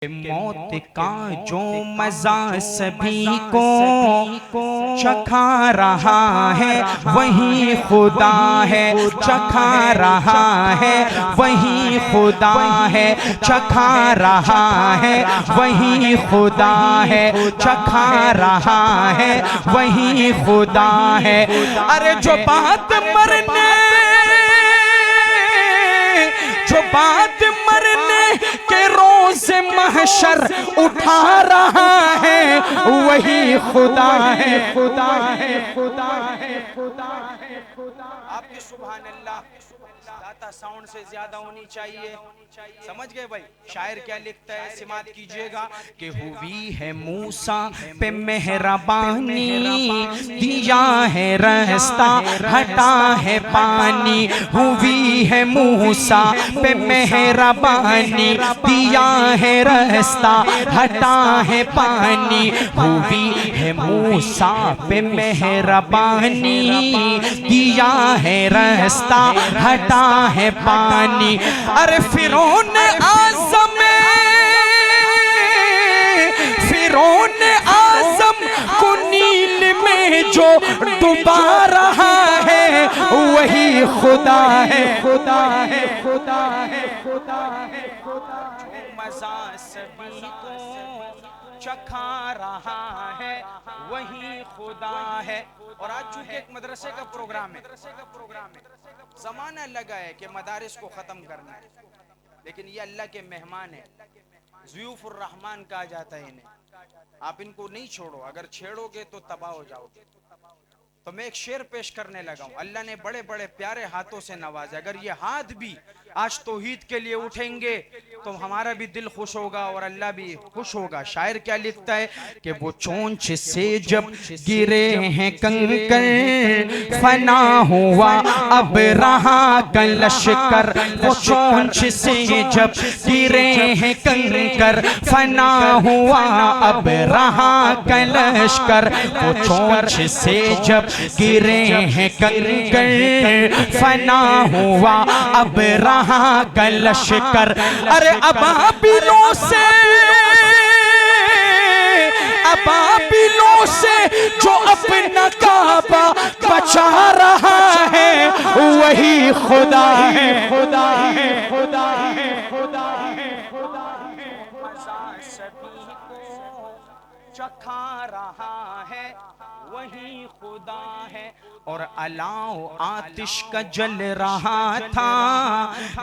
मौत का जो मजा सभी को चखा रहा है वही खुदा है, चखा रहा है वही खुदा है, चखा रहा है वही खुदा है, चखा रहा है वही खुदा है। अरे जो बात मरने के रोज महशर उठा रहा है वही खुदा है, खुदा है, खुदा है, खुदा है, खुदा। आपकी सुभान अल्लाह दाता साउंड से ज्यादा होनी चाहिए। समझ गए भाई? शायर क्या लिखता है, सिमात कीजिएगा कि हुई है मूसा पे मेहरबानी, दिया है रास्ता हटा है पानी। हुई है मूसा पे मेहरबानी, दिया है रास्ता हटा है पानी। हुई है मूसा पे मेहरबानी, दिया है रास्ता हटा है पानी। अरे फिरौन आज़म को नील में जो डुबा रहा है वही खुदा है, खुदा है, खुदा है, खुदा है, खुदा है। मजा सभी को चखा रहा है वही खुदा है। और आज चूंकि एक मदरसे का प्रोग्राम है, जमाना लगा है कि मदारिस को खत्म करना है, लेकिन ये अल्लाह के मेहमान है, ज़ियूफ़ुर रहमान कहा जाता है इन्हें। आप इनको नहीं छोड़ो, अगर छेड़ोगे तो तबाह हो जाओगे। तो मैं एक शेर पेश करने लगा हूँ। अल्लाह ने बड़े बड़े प्यारे हाथों से नवाजा, अगर ये हाथ भी आज तौहीद के लिए उठेंगे तो हमारा भी दिल खुश होगा और अल्लाह भी खुश होगा। शायर क्या लिखता है कि वो चोंच से जब गिरे हैं कंकर, फना हुआ अब रहा कलशकर। वो चोंच से जब गिरे हैं कंकर, फना हुआ अब रहा कलशकर। वो चोंच से जब गिरे हैं कंकर, फना हुआ अब रहा कलशकर। अरे अबाबिलों से जो अपना काबा बचा रहा है वही खुदा है, खुदा है, खुदा है, खुदा है, खुदा है। मजा सभी को चखा रहा है वही खुदा है। और अलाओ आतिश का जल रहा था,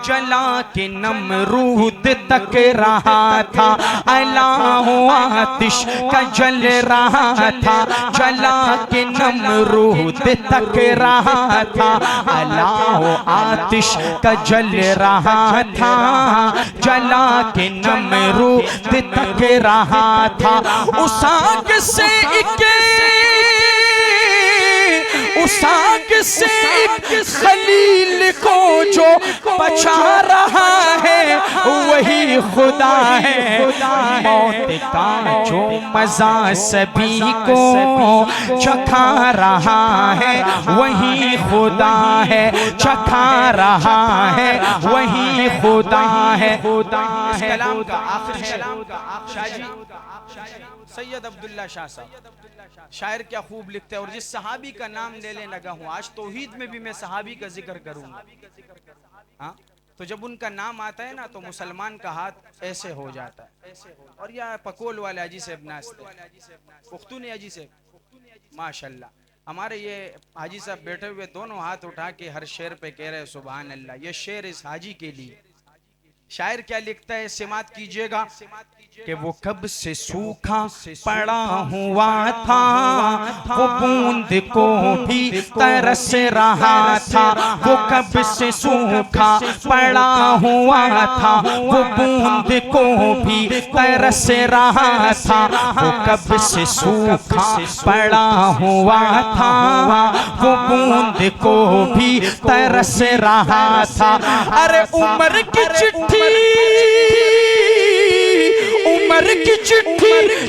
जला के नमरूद तक रहा था। अलाओ आतिश का जल रहा था, जला के नमरूद तक रहा था। अलाओ आतिश का जल रहा था, जला के नमरूद तक रहा था। उस आग से एक खलील को जो बचा रहा है वही खुदा है। मौत का जो मजा सभी को चखा रहा है वही खुदा है, चखा रहा है वही खुदा है। इस कलाम का आखिरी सैयद अब्दुल्ला शाह साहब शायर क्या खूब लिखते हैं। और जिस सहाबी का नाम लेने लगा हूँ आज, तौहीद में भी मैं सहाबी का जिक्र करूंगा। हाँ, तो जब उनका नाम आता है ना तो मुसलमान का हाथ ऐसे हो जाता है। और यह पकोल वाले अजी से पुख्तूनी अजी से माशाल्लाह हमारे ये हाजी साहब बैठे हुए दोनों हाथ उठा के हर शेर पे कह रहे सुभान अल्लाह। ये शेर इस हाजी के लिए। शायर क्या लिखता है, सिमात कीजिएगा कि वो कब से सूखा पड़ा हुआ था, वो बूंद को भी तरस रहा था। वो कब से सूखा पड़ा हुआ था, वो बूंद को भी तरस रहा था। वो कब से सूखा पड़ा हुआ था, वो बूंद को भी तरस रहा था। अरे उम्र की चिट्ठी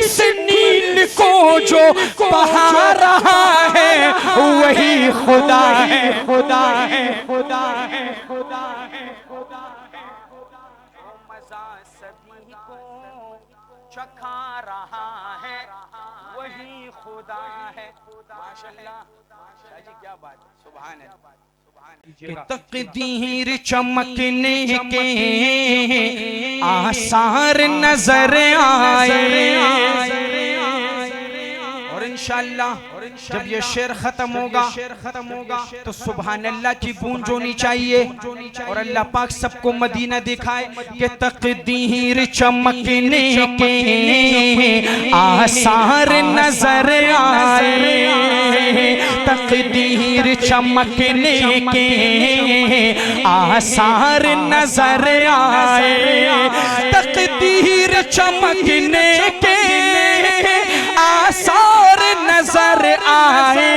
से नील को जो बहा रहा है वही खुदा है, खुदा है, खुदा है, खुदा है, खुदा है। मजा सभी को चखा रहा है वही खुदा है। माशाल्लाह शाहजी क्या बात है, सुभान अल्लाह। तकदीर चमकने के आसार नजर आए और इंशाअल्लाह जब ये शेर खत्म होगा तो सुभान अल्लाह की गूंज होनी चाहिए और अल्लाह पाक सबको मदीना दिखाए कि तकदीर चमकने के आसार नजर आए, तकदीर चमकने के आसार नजर आए, तकदीर चमकने के आसार नजर आए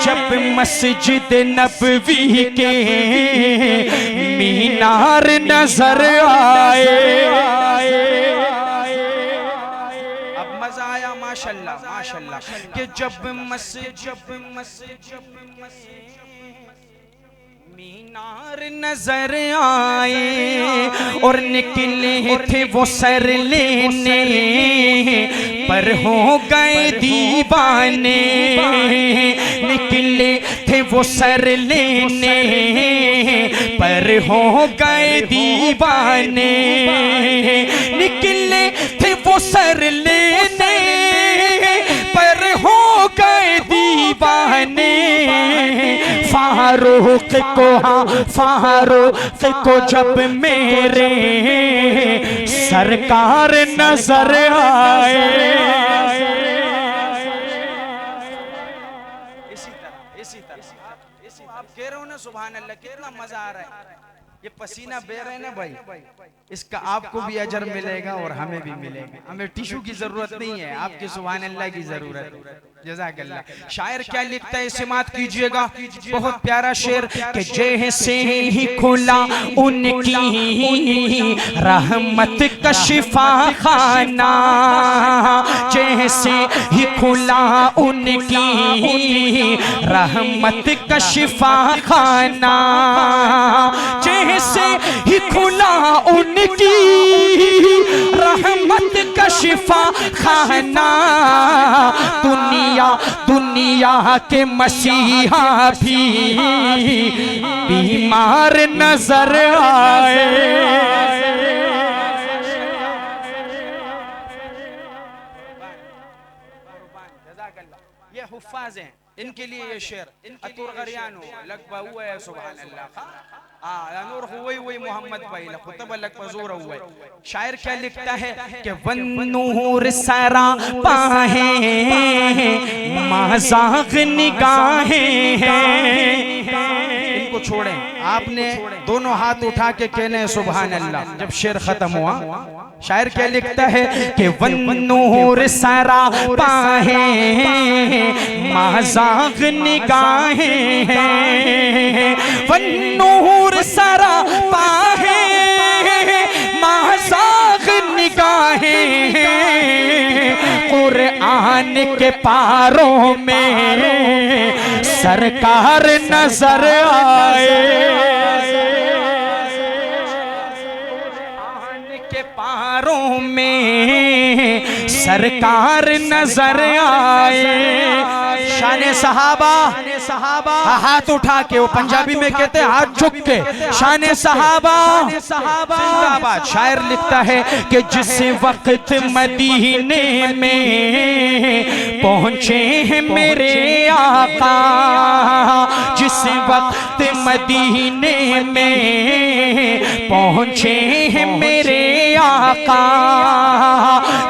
जब मस्जिद नबवी के मीनार नजर आए। अब मजा आया माशाल्लाह माशाल्लाह कि जब मस्जिद मीनार नजर आए और निकले थे वो सर लेने पर हो गए दीवाने, निकले थे वो सर लेने पर हो गए दीवाने, निकले थे वो सर लेने पर हो गए दीवाने। फारूक को फारूक को जब मेरे सरकार नजर आए, इसी तरह आप कह रहे हो ना सुभान अल्लाह, कितना मजा आ रहा है। ये पसीना बह रहे हैं ना भाई, इसका आपको भी अजर मिलेगा और हमें भी मिलेगा। हमें टिश्यू की जरूरत नहीं है, आपकी सुभान अल्लाह की जरूरत है। जज़ाकल्लाह। शायर क्या लिखता है, समात कीजिएगा, बहुत प्यारा शेर कि जैसे ही खुला उनकी रहमत का शिफा खाना, जैसे ही खुला उनकी रहमत का शिफा खाना, जैसे ही खुला उनकी रहमत का शिफा खाना, दुनिया के मसीहा भी बीमार नजर आए। ये हुफ्फाज हैं, इनके लिए ये शेर अतुर गरियानो लगभग हुआ है सुभान अल्लाह। नूर हुई मोहम्मद भाई खुतब लगभग जोर हुआ है। शायर क्या लिखता है कि वन नूर सरा पाहे मज़ाक निगाहें हैं। इनको छोड़ें, आपने दोनों हाथ उठा के कहने सुभान अल्लाह जब शेर खत्म हुआ। शायर क्या लिखता है कि वन नूर सरा पाहे मज़ाक निगाहें हैं, वन नूर सरा पाहे मज़ाक निगाहें हैं, कुरान के पारों में सरकार नजर आए, पारों में सरकार नजर आए। शाने सहाबा हाथ उठा के, वो पंजाबी में कहते हैं हाथ झुक के, शाने सहाबा जिंदाबाद। शायर लिखता है कि जिस वक्त मदीने में पहुंचे हैं मेरे आका, जिस वक्त मदीने में पहुंचे हैं मेरे आका,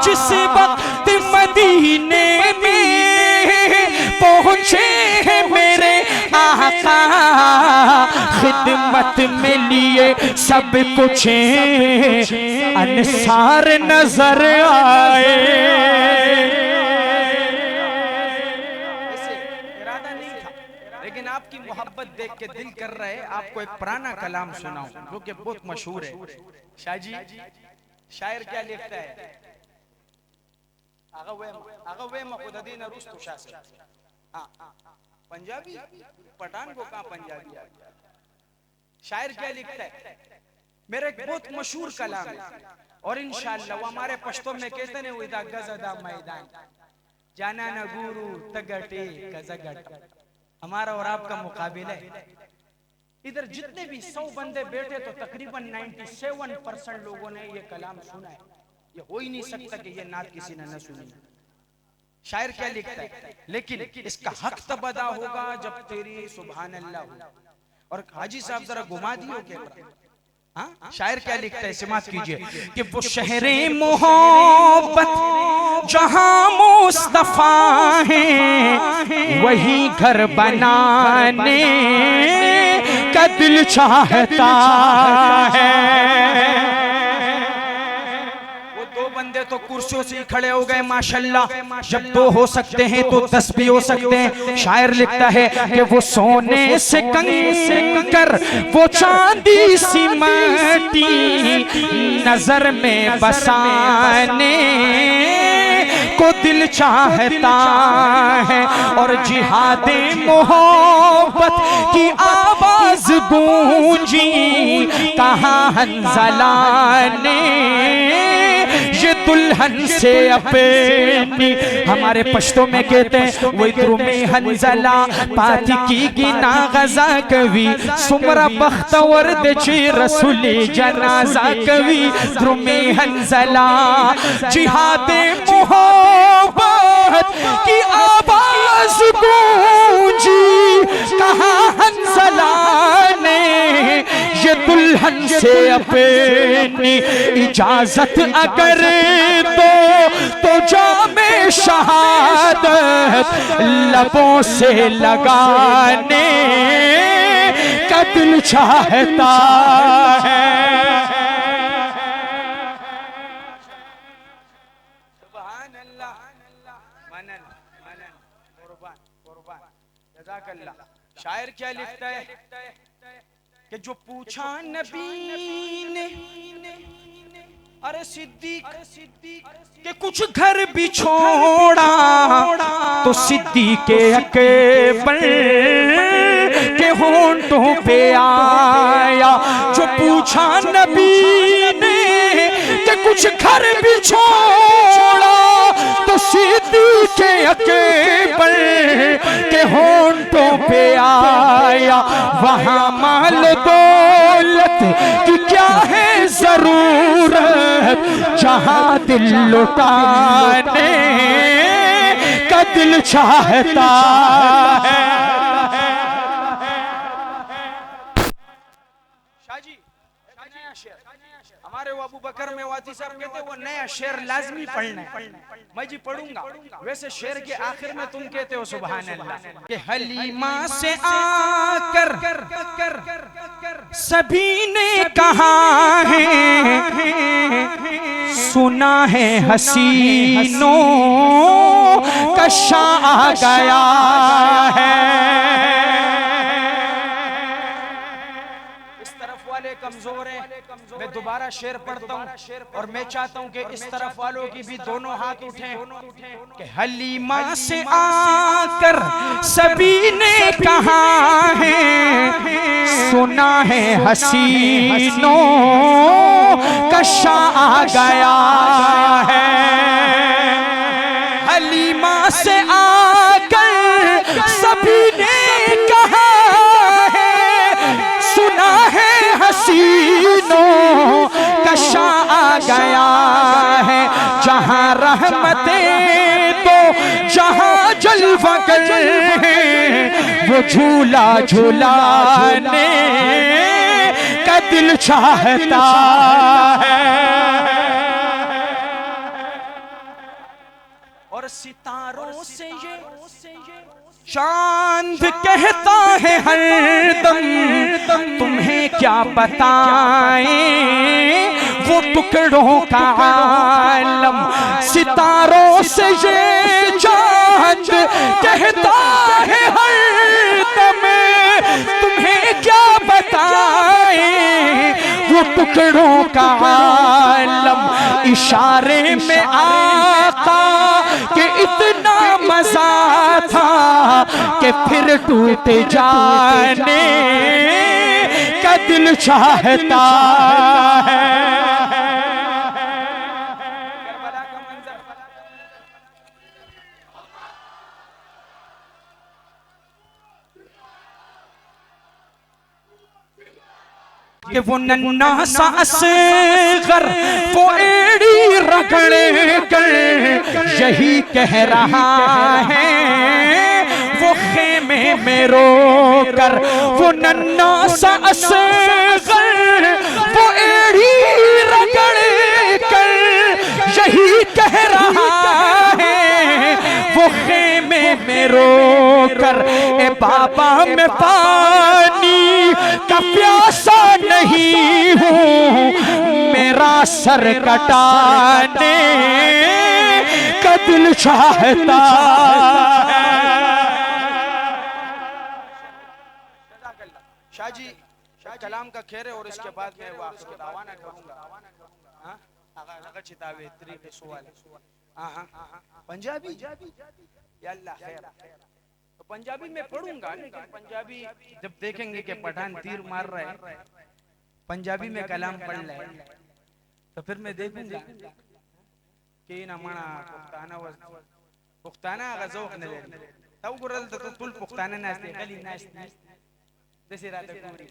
जिस वक्त मदीने में पहुंचे हैं मेरे आका, खिदमत में लिए सब कुछ अंसार नजर आए। इरादा नहीं था, लेकिन आपकी मोहब्बत देख के दिल कर रहे आपको एक पुराना कलाम सुनाऊं जो कि बहुत मशहूर है। शाहजी शायर क्या लिखता है, पंजाबी पठान को कहाँ पंजाबी आ गया। शायर क्या लिखता है, मेरा एक बहुत मशहूर कलाम है, और इंशाअल्लाह वो हमारे पश्तो में कहते हैं इदा गज़दा मैदान जाना न गुरु तगटे गज़गट। हमारा और आपका मुकाबला है। इधर जितने भी 100 बंदे बैठे तो तकरीबन 97% लोगों ने ये कलाम सुना है। ये हो ही नहीं सकता कि ये नात किसी ने न सुनी। शायर क्या लिखता है, लेकिन इसका हक तब अदा होगा जब तेरी सुभान अल्लाह हो। और हाजी साहब जरा घुमा दियो कैमरा। हाँ, शायर क्या लिखता है, समात कीजिए कि वो शहरे मोहब्बत जहां मुस्तफा है वही घर बनाने का दिल चाहता है। वो दो बंदे तो कुर्सियों से खड़े हो गए माशाल्लाह। जब दो हो सकते हैं तो 10 भी हो सकते हैं। शायर लिखता है कि वो सोने से कंकर वो चांदी सी मट्टी नजर में बसाने को दिल चाहता है। और जिहादे मोहब्बत की आवाज गूंजी कहाँ हंज़ला ने ये दुल्हन से अपनी। हमारे पश्तो में कहते हैं वो द्रुमे हंज़ला पाती की गिना गजा कवि सुमरा बख्तवर दे रसूली जनाजा कवि द्रुमे हंज़ला जिहादे मोहब्बत की आवाज गूंजी कहाँ हंज़ला ने ये दुल्हन से अपनी इजाजत अगर तो जामे शहादत लबों से लगाने का दिल चाहता है। सुभान अल्लाह, मनन मनन कुर्बान कुर्बान जज़ाकल्लाह। शायर क्या लिखता है कि जो पूछा नबी ने अरे सिद्दीक के कुछ घर भी छोड़ा तो सिद्दीक के अकबर के होंठों पे आया। जो पूछा नबी ने के कुछ घर भी छोड़ा तो सिद्दीक के अकबर के होंठों पे आया। वहाँ माल दौलत की क्या है जरूरत जहाँ दिल लुटाने का दिल चाहता है। शाहजी नया शेर हमारे वो अबू बकर में वाती साहब कहते वो नया शेर लाजमी पढ़ना है। मैं जी पढ़ूंगा। वैसे शेर के आखिर में तुम कहते हो सुभान अल्लाह कि हलीमा से आकर सभी ने कहा है सुना है हसीनों का शाह आ गया है। इस तरफ वाले कमजोर हैं। मैं दोबारा शेर पढ़ता हूँ और मैं चाहता हूँ कि इस तरफ वालों की भी दोनों हाथ उठें कि हलीमा से आकर सभी ने कहा है सुना है हसीनों का शाह आ गया है। हलीमा से आकर सभी ने कहा है सुना है हसीनों का शाह आ गया है। जहाँ रहमतें तो जहाँ जलवा कर वो झूला झूलाने का दिल चाहता है। और सितारों से ये चांद कहता है हरदम तुम्हें क्या बताएं वो टुकड़ों का आलम। सितारों से ये चांद कहता है हरदम तुम्हें क्या बताएं वो टुकड़ों का आलम। इशारे में आका के इतना मजा था कि फिर टूट जाने का दिल चाहता है। कि वो नन्ना सा असगर वो एड़ी रगड़े कर यही कह रहा है वो खेमे में रो कर। वो नन्ना सा असगर वो एड़ी रगड़े कर यही कह रहा है वो खेमे में रो कर। ए बाबा मैं पानी का प्यासा नहीं हूँ मेरा सर कटाने का दिल चाहता है। शाह जी कलाम का खेर है और इसके बाद मैं वाक़िया दावाना करूंगा। पंजाबी या अल्लाह खैर तो पंजाबी में पढ़ूंगा, लेकिन पंजाबी जब देखेंगे कि पठान तीर मार रहे हैं पंजाबी में कलाम पढ़ रहे तो फिर मैं देखूंगा कि ना मना पुख्ताना गजोक न ले तब गुरल तो तुल पुख्ताना नास्ते गली नास्ते जैसे रात पूरी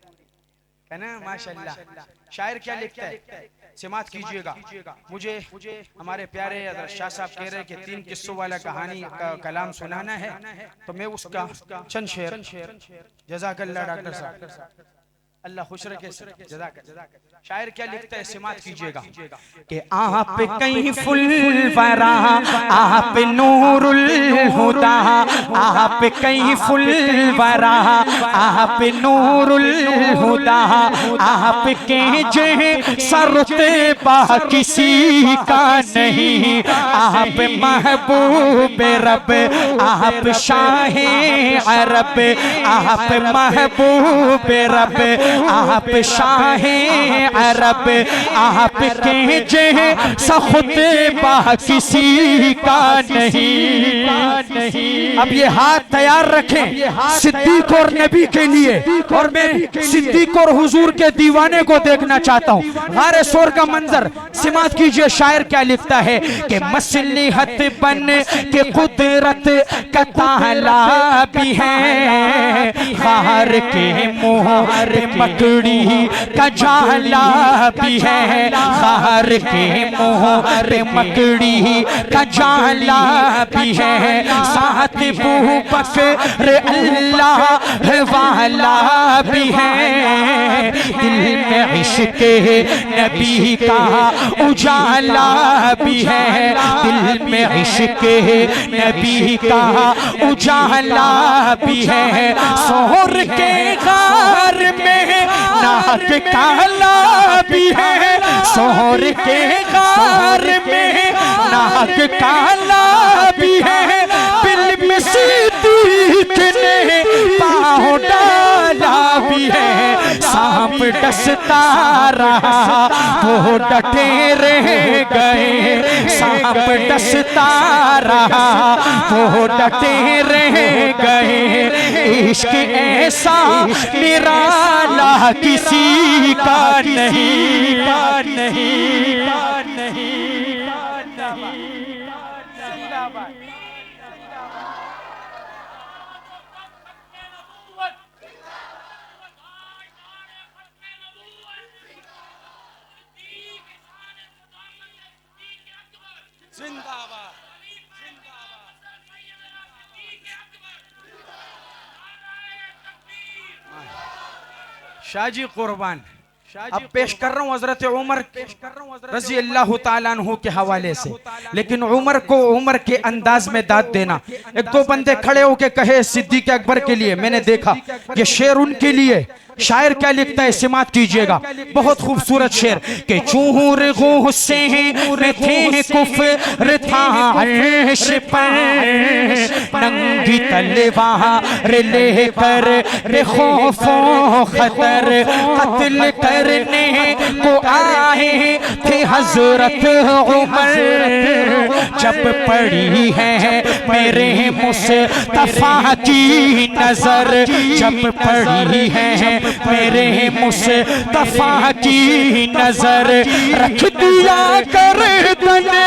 है ना। माशाल्लाह शायर क्या लिखता है समात कीजिएगा। मुझे हमारे प्यारे शाह साहब कह रहे हैं कि 3 किस्सों वाला कहानी का कलाम सुनाना है तो मैं उसका चंद शेर जज़ाकल्लाह डॉक्टर साहब अल्लाह खुश रखे। शायर क्या लिखता है समात कीजिएगा कि आप कहीं फुलवरा आप नूरुल हुदा आप कहीं फुलवरा आप नूरुल हुदा आपके जैसा रुतबा किसी का नहीं। आप महबूब रब आप शाहे अरब आप महबूब रब आप शाहे अरब आपके जैसा खुतबा किसी का नहीं। अब ये हाथ तैयार रखें सिद्दीक और नबी के लिए और मैं सिद्दीक और हुजूर के दीवाने को देखना चाहता हूँ। गारे शोर का मंजर सिमात कीजिए। शायर क्या लिखता है कि मसलिहत बन के कुदरत का ताला भी है खार के मुँह मकड़ी का जाला भी है खार के मुँह मकड़ी का जाला भी है साथ बू बकर अल्लाह वाला भी है दिल में इश्क नबी का उजाला भी है दिल में इश्क नबी का उजाला भी है सोहर के गार में नाक काला भी है सोहर के गार में नाक काला भी है दिल में सिद्दीक ने पाँव डाला भी है सांप डसता रहा वो डटे रह गए सांप डसता रहा वो डटे रह गए इश्क ऐसा निराला किसी का नहीं जिंदाबाद शाहजी कुर्बान। अब पेश कर रहा हूँ हजरत उमर रजी अल्लाह ताला अन्हु के हवाले से, लेकिन उमर को उमर के अंदाज में दाद देना। एक दो बंदे खड़े होके कहे सिद्दीक अकबर के लिए, मैंने देखा ये शेर उनके लिए। शायर क्या लिखता है सिमात कीजिएगा, बहुत खूबसूरत शेर के चूर गुस्से में थे कुफ्र था अर्श पर नंगी तलवार लेकर बेखौफो खतर कत्ल करने को आए थे हजरत उमर। जब पड़ी है मेरे मुस्तफा की नजर जब पड़ी है मेरे मुस्तफा की नजर रख दिया कर तने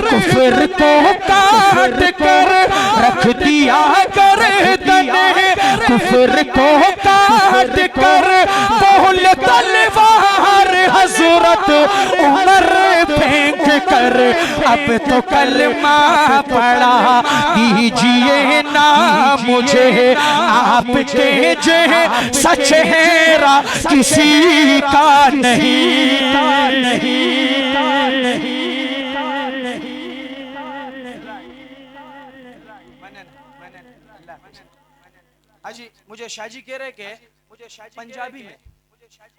कुफर को काट कर रख दिया कर तने कुफर को काट कर बोल तलवार उमर फेंक कर अब तो कलमा पड़ा दीजिए ना मुझे आपके जैसा चेहरा किसी का नहीं। हाजी मुझे शाहजी कह रहे के पंजाबी में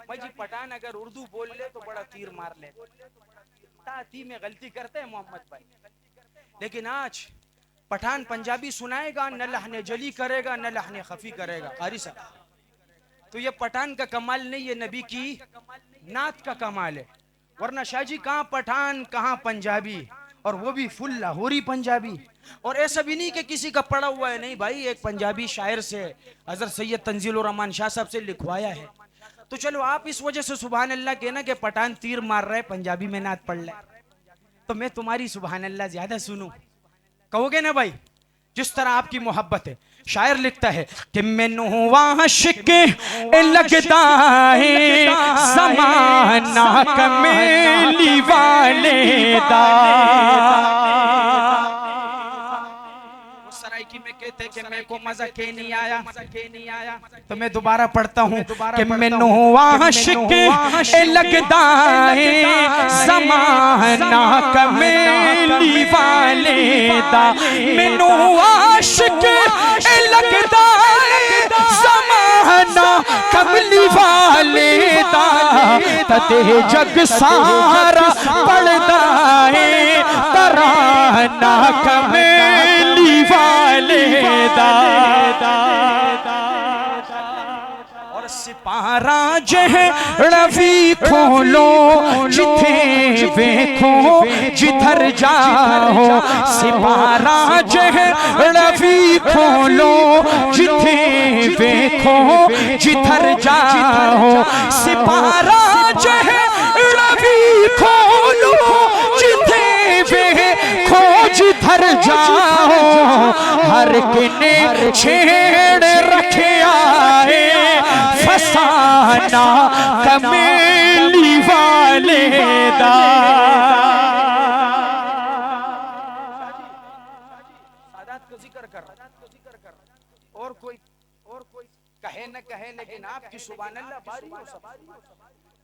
भाई जी पठान अगर उर्दू बोल ले तो बड़ा तीर मार ले, ताती में गलती करते हैं मोहम्मद भाई। लेकिन आज पठान पंजाबी सुनाएगा न लहने जली करेगा न लहने खफी करेगा। कारी साहब तो ये पठान का कमाल नहीं, ये नबी की नात का कमाल है। वरना शाहजी कहाँ पठान कहाँ पंजाबी, और वो भी फुल लाहौरी पंजाबी। और ऐसा भी नहीं कि किसी का पढ़ा हुआ है, नहीं भाई, एक पंजाबी शायर से हजरत सैयद तंजीलुर रहमान शाह साहब से लिखवाया है। तो चलो आप इस वजह से सुभान अल्लाह कहना कि पठान तीर मार रहे पंजाबी में नात पढ़ ले, तो मैं तुम्हारी सुभान अल्लाह ज्यादा सुनूं, कहोगे ना भाई? जिस तरह आपकी मोहब्बत है। शायर लिखता है कि मैनू आशिक लगता है ज़माना कमेली वाले दा। सराइकी में कहते कि मैं को मजा के नहीं आया, तो मैं दोबारा पढ़ता हूँ कि मैनू आशिक लगता है ज़माना कमेली वाले दा। मैनू आशिक लगता है ज़माना कमली वाले दा। तते जग सारा पढ़ता है तराना कमली वाले दा। और सिपारा जह रवि खोलो जिथे वेखो जिधर जाओ। सिपारा जह रवि खोलो जिथे वेखो जिधर जाओ। सिपारा जह रवि खोलो जिथे वेखो जिधर जाओ। हर किने छेड़ रखे आए फसाना कमेली वाले दा। सादात को जिक्र कर और कोई कहे न कहे, लेकिन आपकी सुभान अल्लाह बारी हो सब।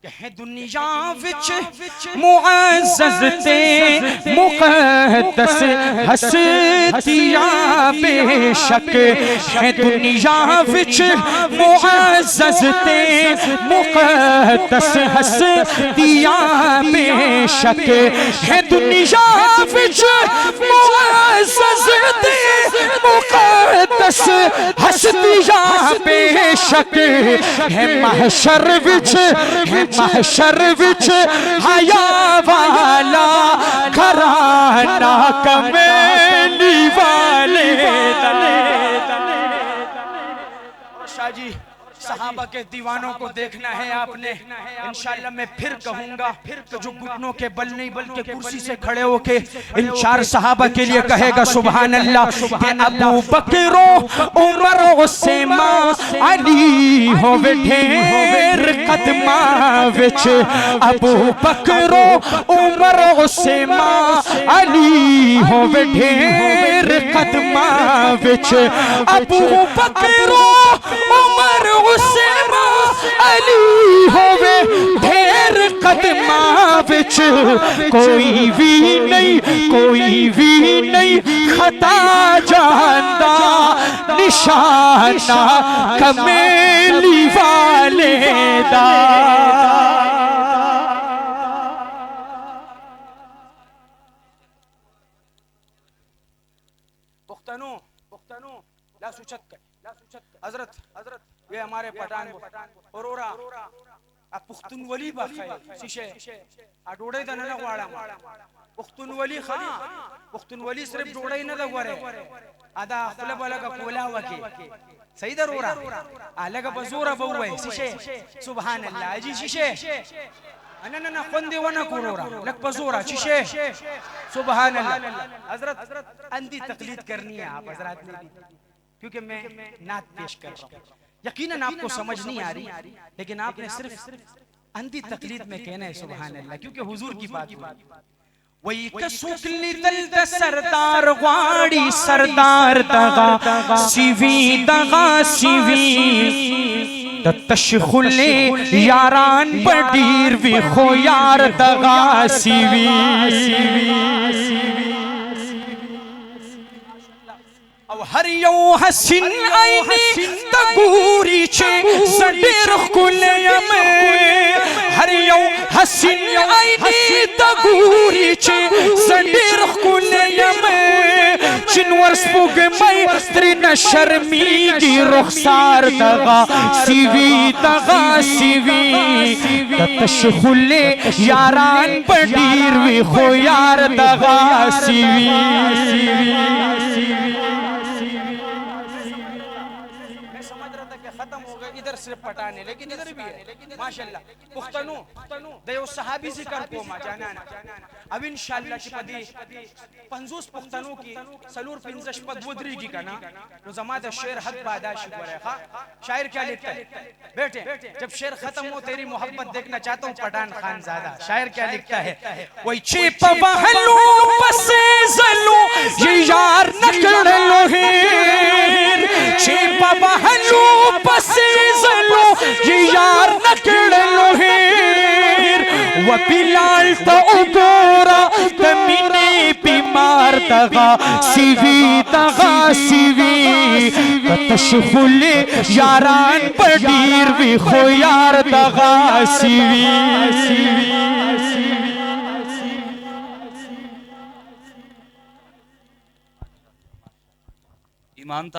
कहे दुनिया विच मुअज़्ज़ज़ ते मुक़द्दस हस्तियां बेशक है। दुनिया विच मुअज़्ज़ज़ ते मुक़द्दस हस्तियां बेशक है। दुनिया विच मुअज़्ज़ज़ ते मुक़द्दस हस्तियां बेशक है। महशर विच महशर विच हया वाला घराना कमेली वाले दले। शाह जी सहाबा के दीवानों को देखना है आपने। इंशाअल्लाह मैं फिर कहूंगा, तो जो घुटनों के बल नहीं बल्कि कुर्सी से खड़े होके इन चार सहाबा के लिए कहेगा सुभान अल्लाह। अबू बकरो उमर उस्मा अली होवे ढेर कदमा विच। अबू बकरो उमर उस्मा अली होवे ढेर कदमा विच। अबू बकरो उमर उस्मा अली होवे ढेर कदमा विच। कोई भी नहीं खता जानदा निशाना कमेली वाले दा। पुख्तनो ला सुचत हजरत ये हमारे पठान औरोरा अब पुख्तन वली बाखै शीशे डोड़े द न वाड़ा पुख्तन वली खा पुख्तन वली सिर्फ डोड़े न द वरे आदा खले वाला का कोला वके सही दरोरा अलग बजूरा बवे शीशे सुभान अल्लाह जी शीशे अनना खुंदे वना कोरोरा लक बजूरा शीशे सुभान अल्लाह। हजरत अंधी तकलीद करनी है आप हजरत ने, क्योंकि मैं नात पेश कर रहा हूँ। यकीनन आपको समझ नहीं आ रही, लेकिन आपने सिर्फ अंधी तकलीद में कहना है सुभान अल्लाह, क्योंकि हुजूर की बात हो रही। वही कसुकली दल सरदार वाड़ी सरदार दगा सीवी तशखुले यारान बडीर भी खो यार दगा सीवी अब हर यो हसीन आईनी तगूरी चे सडीर खुले में हर यो हसीन आईनी तगूरी चे सडीर खुले में चिनवर स्पुग मई स्त्रीन शर्मीगी रुखसार दगा सीवी तशखुले यारान बडीर भी खो यार दगा सीवी खत्म हो गए इधर सिर्फ पटाने, लेकिन इधर भी है माशाल्लाह पुख्तनू देव सहाबी जिक्र को मा जाना अब इंशाल्लाह की पदी 50 पुख्तनू की सलूर 50 पद वदरी की कना तो जमात शेर हक बादा शुक्र है। हां शायर क्या लिखता है बेटे, जब शेर खत्म हो तेरी मोहब्बत देखना चाहता हूं पठान खान ज़्यादा। शायर क्या लिखता है, वही चेप बहलू बसे जलू ये यार नकड़ लोहेर चेप बहलू बसे जलू ये यार नकड़ लोहेर व बिलाल तो उगोरा तमीने बीमार दगा सीवी तशखुले यारान बडीर भी खो यार दगा सीवी ईमान